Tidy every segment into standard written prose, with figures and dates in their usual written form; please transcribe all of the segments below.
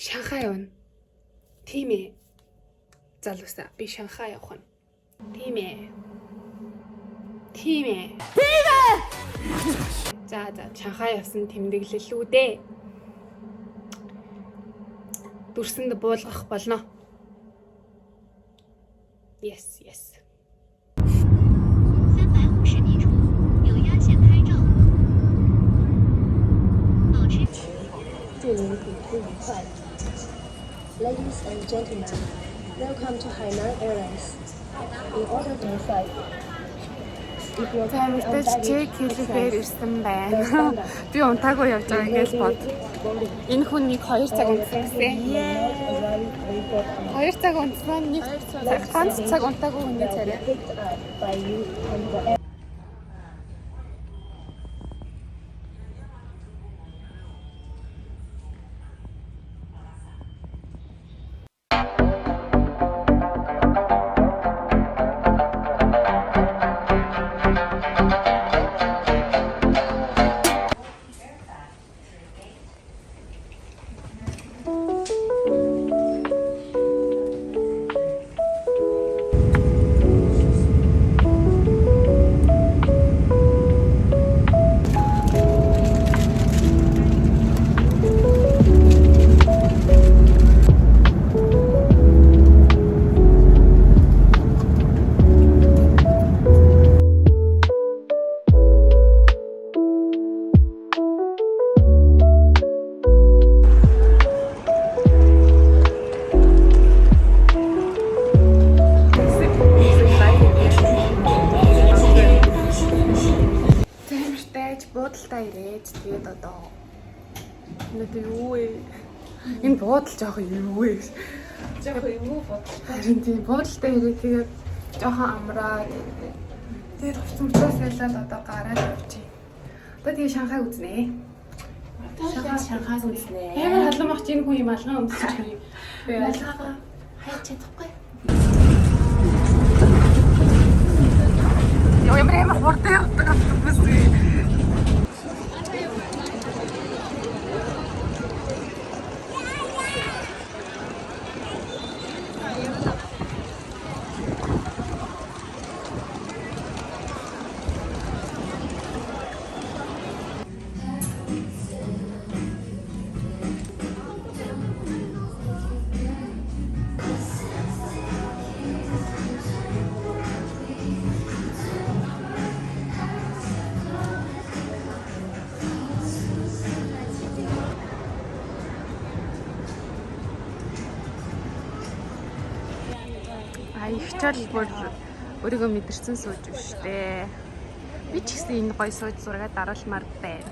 Шанхай явна. Тийм ээ. Залуусаа би Шанхай явах нь. Тийм ээ. Тийм ээ. Тийм ээ. За Шанхай явсан тэмдэглэл үү дээ. Дүрсэнд буулгах болно. Yes. 350米处有压线拍照。保持。祝您旅途愉快。Ladies and gentlemen, welcome to Hainan Airlines. In order to fly, if your Замтаж чек хэлэхээр ирсэн байна. Би унтаагүй явж байгаа гэж бод. Энэ хүн нэг 2 цаг унтсан гэсэн. 2 цаг унтсан нэг ганц цаг унтаагүй хүний царай. by you and the Буудалтай ирээд тэгээд одоо энэ юу вэ? Энэ буудал жоохон юу вэ? Жоохон юу буудал? Харин тийм буудалтай ирээд тэгээд жоохон амраа. Тэгээд хувцсмцаас ялаад одоо гараад явчих. Одоо тэгээд Шанхай үзнэ. Шанхайг үзнэ. Амар халамж энэ хүн юм алгаа өмсөж юм. Ялгаагаа хайж чадахгүй. Ямар хурдан явдаг автобус вэ? Ихчаал бүр өөрийгөө мэдэрсэн сууж штэ. Би ч гэсэн энэ гоё сууж зураг дараалмаар байна.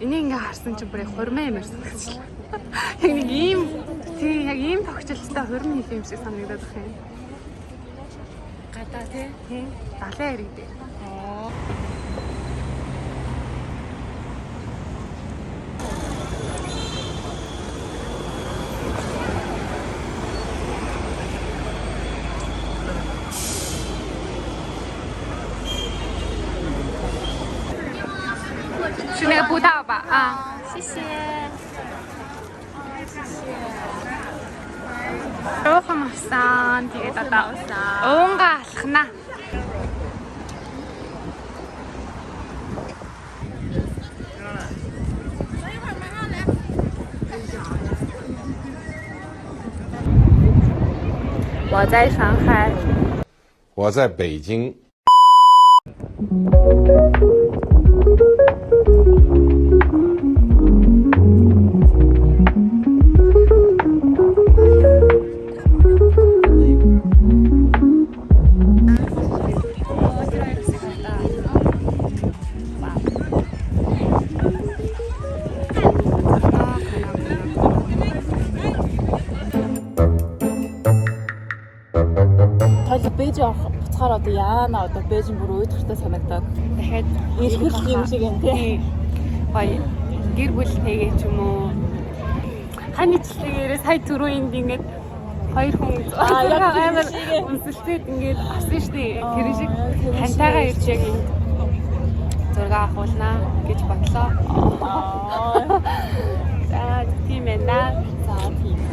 Энийг ингээ харсан чинь бүр хурмаа юм ирсэн гэж. Яг нэг ийм тогтчлолтой хурмын их юм шиг санагдаад байна. Гадаа тий. Далайн хэрэг дээр. Оо.是那个步道吧？啊，谢谢。Руухан авсан. Тэгээд одоо уунгаа алхана.我在上海。我在北京。Бээжин буцахаар одоо яана одоо бээжин бүр өөдөртөө санагдаад Дахиад ирэх юм шиг юм тий. Гоё гэр бүл тэгээ ч юм уу. Ханичлэгээрээ сая түрүү энд ингээд хоёр хүн яг амар үнсэлтэд ингээд авсан штэ. Тэр шиг хантайгаа ирж яг энд зураг авахулнаа гэж бодлоо. За тийм ээ наа. За тийм.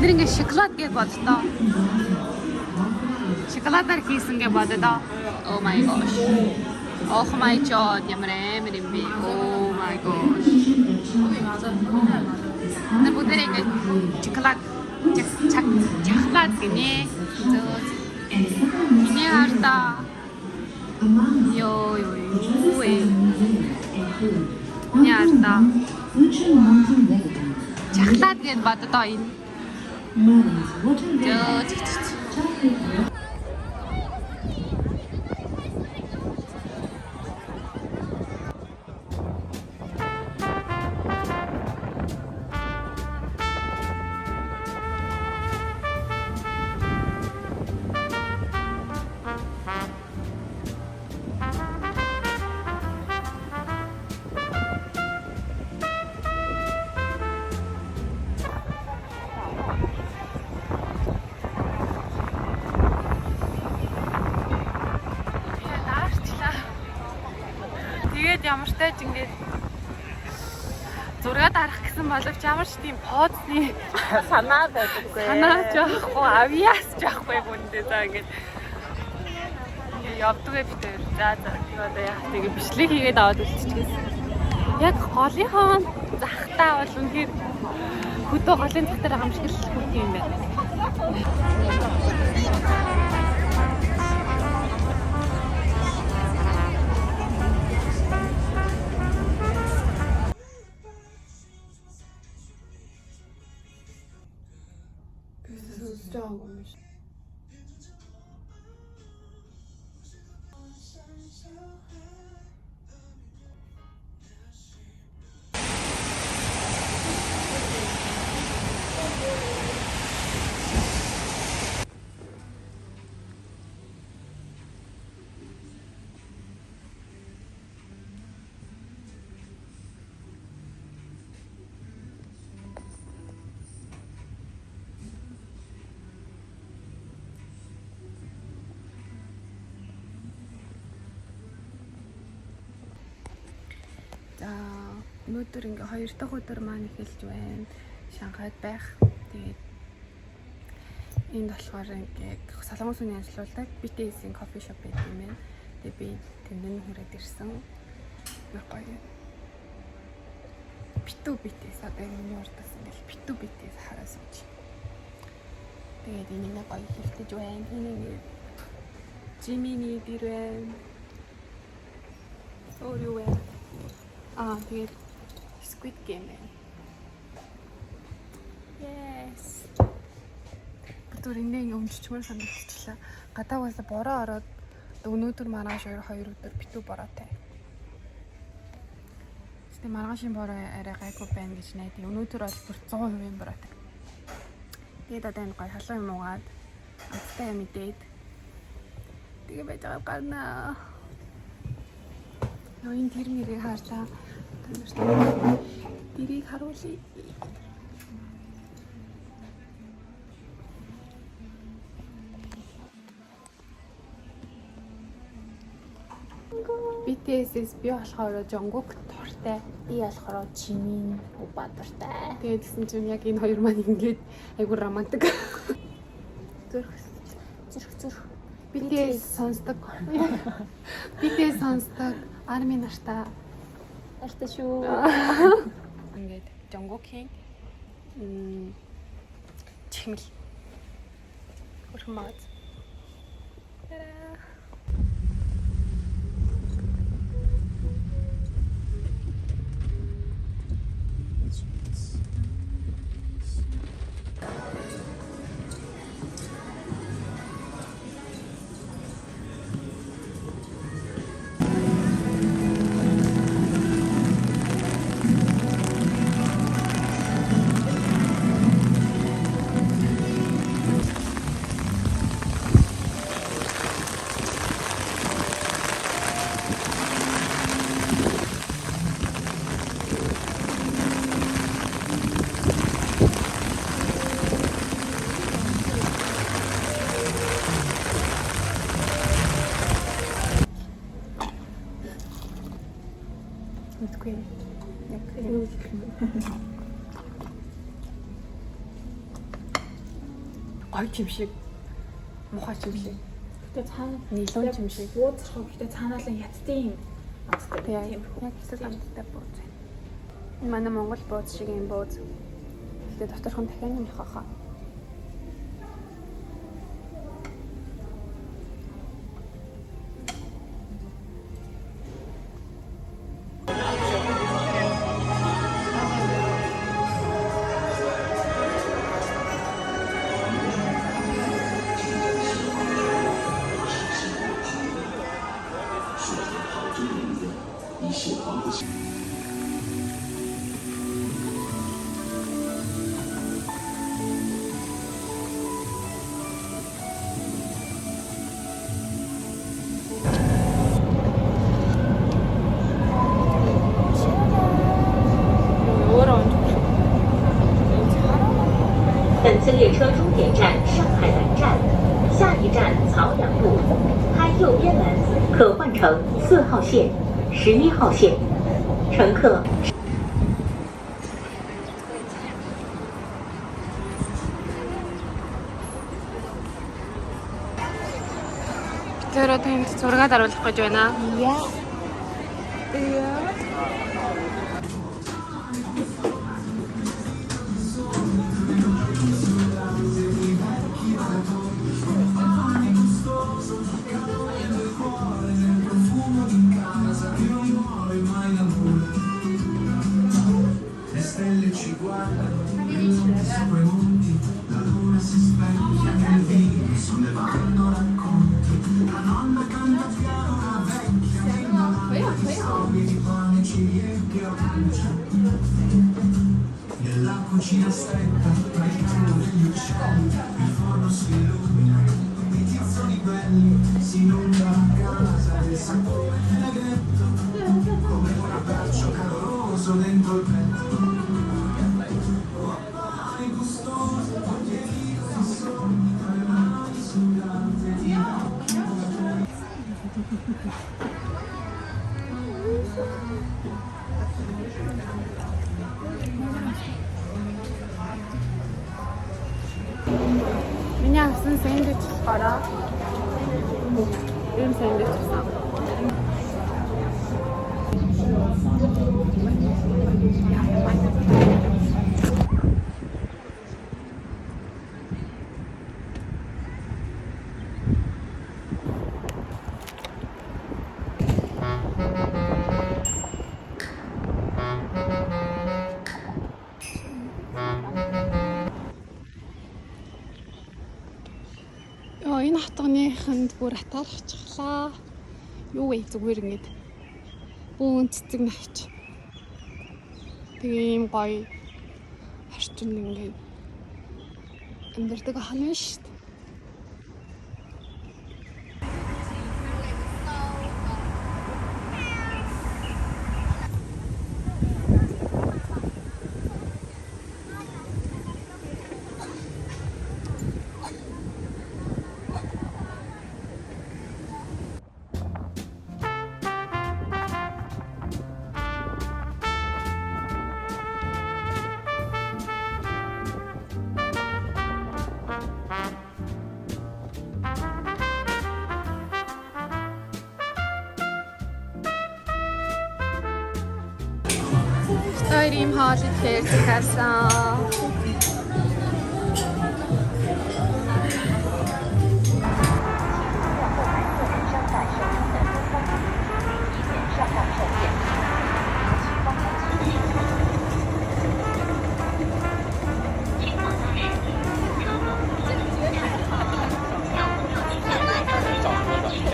өнөөдөр ингээ шоколад гэж боддоо. Шоколадаар хийсэн гэж боддоо. Oh my gosh. Oh my god, ямар амар юм бэ. Oh my gosh. Тэр бүгдээ ингээ шоколад шоколад гинэ. Ini harta. Yo. Ini harta. Шоколад гэж боддоо энэ. Тэгээд ямар ч тааж ингээд зураг дарах гэсэн боловч ямар ч тийм позны санаа байдаггүй. санаа жоохгүй авьяас жоохгүй бүндээ за ингээд явдгаа битэр. За тийм одоо яах тэгээ бичлэг хийгээд аваад үлччихсэн. Яг голынхоо захтаа бол үнэхээр хөдөө голын захтаар байгаа юм шиг л хөт юм байна. За өнөөдөр ингээ 2 дахь өдөр маань эхэлж байна. Шанхайд байх. Тэгээд энд болохоор ингээ Солонгос үний ажиллаулдаг BTS-ийн кофе шоп байдаг юм байна. Тэгээд би тэнд хүрээд ирсэн. Гоё. Битүү BTS одоо миний урдаас ингээл битүү BTS хараа сууж. Тэгээд энийг гоё хэлтэж байна. Энийг Jimmy-ний дэр байна. Юу вэ? Тэгээд Squid Game байна. Yes. Бүртүрийн өмччмөр санагдчихлаа. Гадаа бас бороо ороод өнөөдөр маргааш 2 өдөр битүү бороотой. Гэтэ маргаашийн бороо арай гайгүй байна гэж найдаа. Өнөөдөр бол бүр 100% бороотой. Тэгээд одоо энэ гоё халуун юм уугаад амттай юм идээд тэгээ байж байгаа гарнаа. Энэ тэр мэрийг хаарлаа. Тэрийг харуулъя. BTS-с би болохоор Jungkook дуртай. Би болохоор Jimin Oppa дуртай. Тэгээд гэсэн чинь яг энэ хоёр маань ингээд айгу романтик. Зүрх. BTS сонсдог. BTS сонсдог. Арми нартай. Артай шүү. Ингээд Jungkook-ийн чихмэл. Хөрмөд. Тара. Мэдгүй. Яг юу гэх юм бэ? гоё юм шиг. Мухай юм шиг. Гэтэ цаана Нилуун юм шиг. бууцрах гэтэ цаанаалан ятдын амттай. Яг хэсэг амттай бууз. Энэ манай Монгол бууз шиг юм бууз. Тэгээ доторх нь дахиад юм хахаа. Өөрөө онж. 本次列车终点站上海南站，下一站曹阳路，开右边门可换乘4号线、11号线。乘客。 Тэр тэнд зураг даруулах гэж байна. Yeah. Миний авсан сэндвич болохоор ийм сэндвич авсан. Энэ хатганыханд бүр атаарчихлаа. Юу вэ зүгээр ингэж бүүн цэцэг навч. Тэгээ ийм гоё харчин ингэж амьдардаг хана шүү дээ. Тэр ийм хоол ихээр захиасан.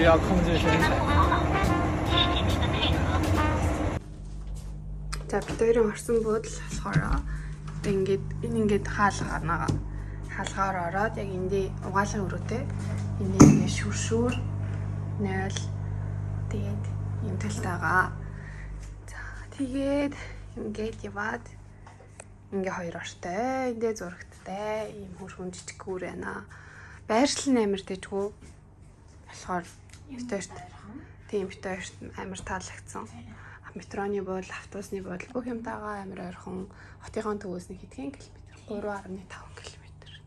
要控制身材。 За бид хоёрын орсон буудал болохоор ингээд энэ ингээд хаалгаар ороод яг эндээ угаалгын өрөөтэй эндээ ингээд шүршүүр 0 тэгээд энэ талтайгаа за тэгээд ингээд яваад ингээ хоёр ортой эндээ зурагттай ийм хөрхөн жижиг гүүр байна. Байршлын амир дэжгүй болохоор битэрт тийм битэрт амир таалагдсан. Метроны бол автобусны бол бүх юмтайгаа амир ойрхон хотынхон төвөөс нэг хэдхэн километр 3.5 км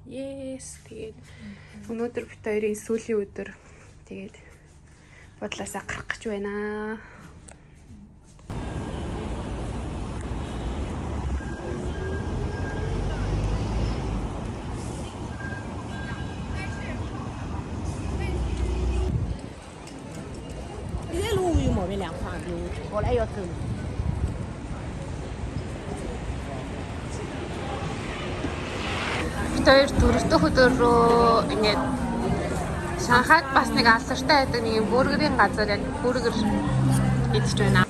Yes. Тэгээд өнөөдөр бит хоёрын сүүлийн өдөр. Тэгээд бодлоосаа гарах гэж байна. Тэр дөрөвдөх өдөр рүү ингээд Шанхайд бас нэг алдартай байдаг нэг бургерийн газар яг бургер идэж байна.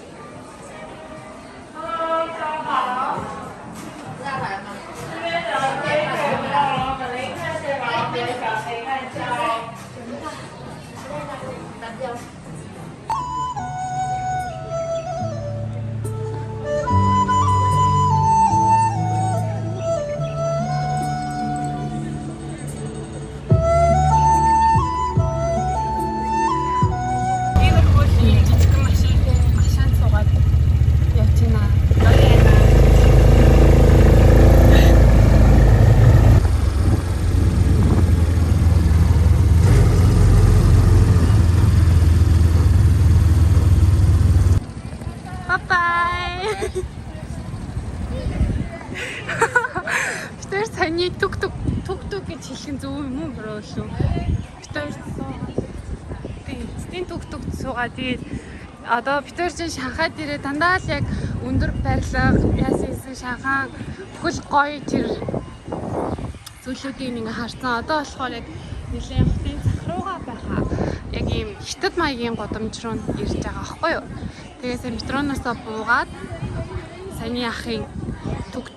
Тэр саний түг гэж хэлэх нь зөв юм уу бро шүү. Битэр тийм түг суугаад тэгээд одоо битэр чинь Шанхайд ирээ дандаа л яг өндөр барилга яасан Шанхай бүхэл гоё тэр зүйлүүдийг ингээ харсан. Одоо болохоор яг нэлээд хотын захруугаа байхаа яг ийм хятад маягийн годомж руу ирж байгаа байхгүй юу. Тэгээс метроноосоо буугаад саний ахын түгт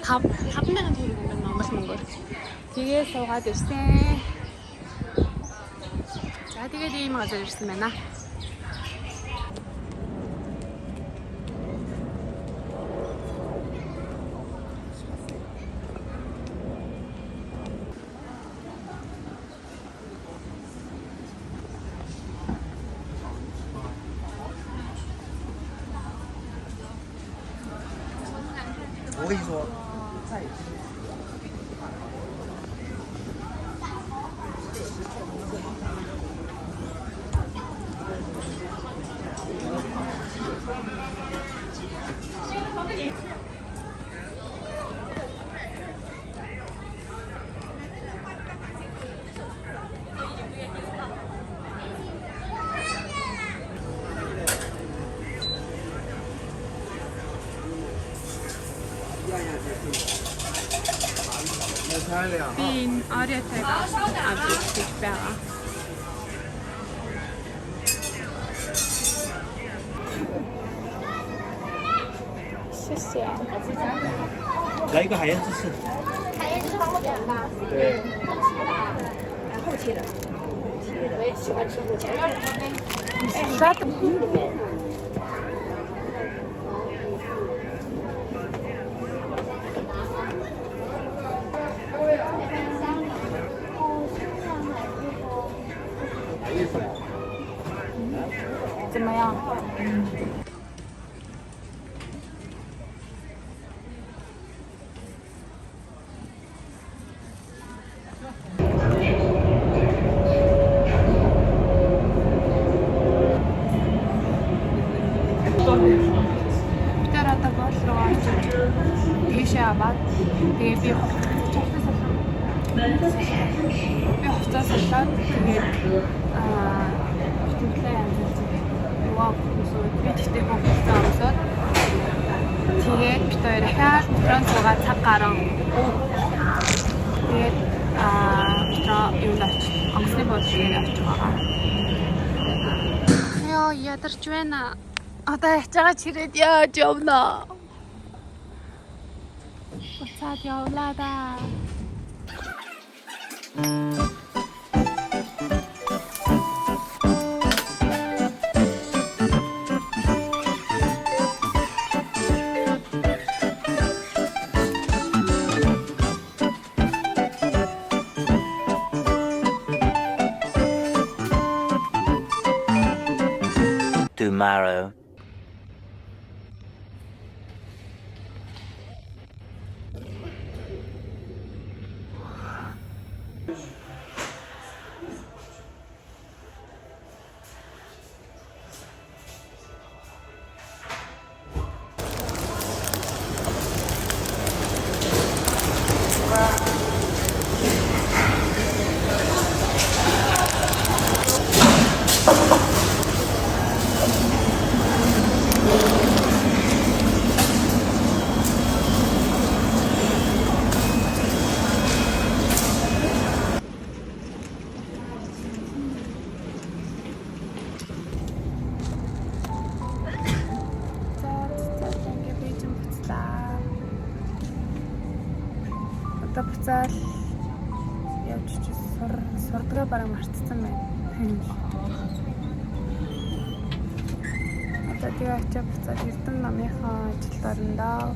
5,000 төгрөг юм Монгол мөнгөөр. Тэгээ суугаад ирсэн. За тэгээд ийм газар ирсэн байна. Би ариатай авч байгаа.来一个海盐芝士。海盐芝士方便吗？对。后切的。我也喜欢吃后切。怎么样？ Тэгээ би хувцас салаад тэгээд битгэлээ яваа хүмүүсүүд би тэгтээ хувцас амсаад тэгээд бид хоёр дахиад метрон суугаад цаг гарan тэгээд метро юунд очиж онгоцны бодлогыг авч байгаа. Яа ядарч байна. Одоо яцгаа чирээд яаж явна. Буцаад явлаа да. Tomorrow. Одоо буцаал явж чи сурдгаа бараг мартсан байна. Одоо тэгээ очиж буцаад Эрдэм намынхаа ажилд орондоо.